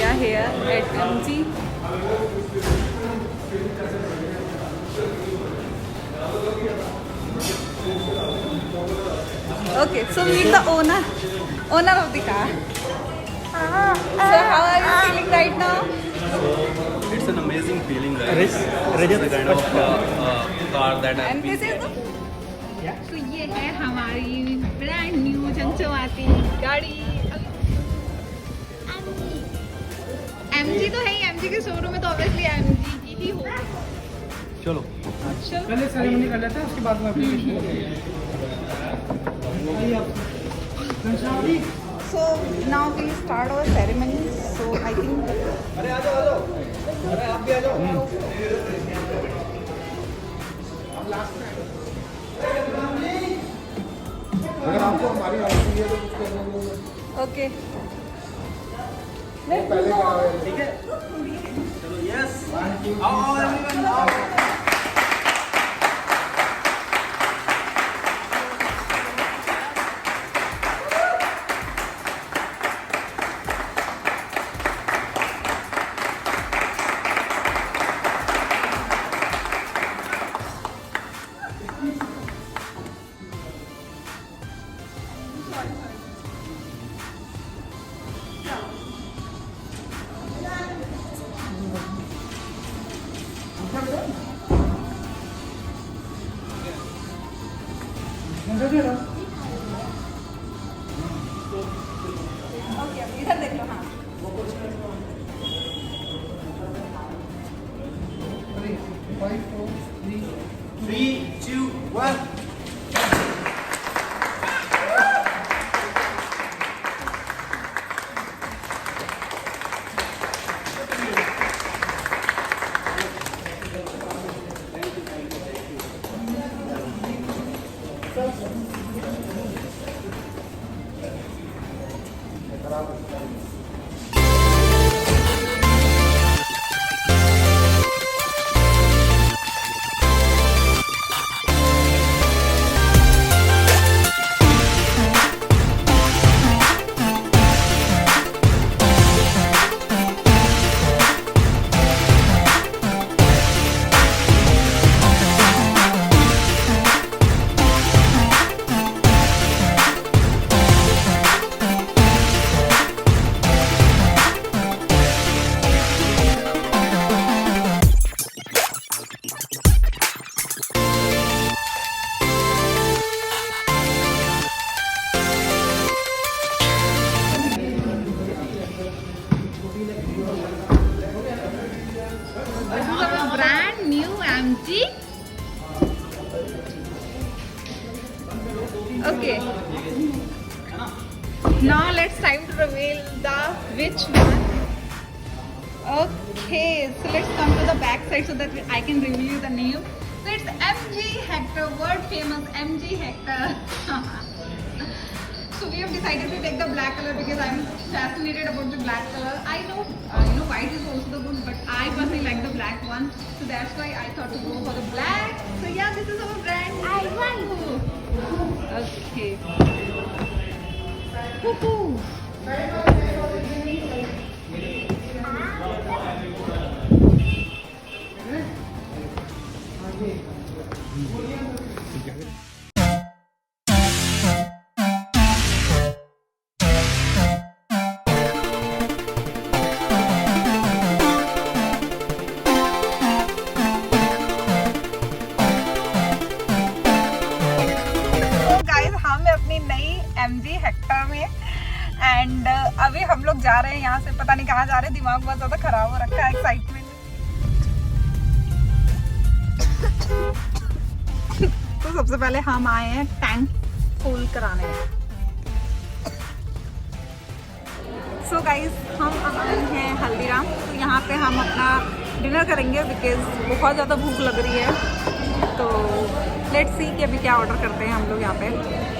India here at MG. Okay, so meet the owner of the car. So how are you feeling right now? It's an amazing feeling, guys. This is the kind of car that I've And been this is the तो ये है हमारी brand new चमचमाती गाड़ी MG तो है ही, MG के showroom में तो ऑब्वियसली MG की ही होगी। चलो पहले सेरेमनी कर लेते हैं, उसके बाद में So now we start our ceremony. So I think अरे आ जाओ अरे आप भी आ जाओ। अगर आपको हमारी आवाज़ है तो कुछ करना नहीं है। okay. पहले क्या है? ठीक है। चलो यस आओ एवरीवन आओ। Okay, इधर देख लो हाँ. 3, 2, 1 This is our brand new MG. Okay. Now let's time to reveal the which one. Okay, so let's come to the back side so that I can reveal you the name. So it's MG Hector, world famous MG Hector. So we have decided to take the black color because I'm fascinated about the black color. I know, white is also the good, but I personally like the black one. So that's why I thought to go for the black. So yeah, this is our brand. I want. Okay. Woohoo! MG Hector में and अभी हम लोग जा रहे हैं यहाँ से, पता नहीं कहाँ जा रहे हैं, दिमाग बहुत ज़्यादा खराब हो रखा है एक्साइटमेंट। तो सबसे पहले हम आए हैं टैंक फुल कराने। सो गाइस, हम आए हैं हल्दीराम, तो यहाँ पे हम अपना डिनर करेंगे बिकॉज बहुत ज़्यादा भूख लग रही है। तो लेट्स सी कि अभी क्या ऑर्डर करते हैं हम लोग यहाँ पे।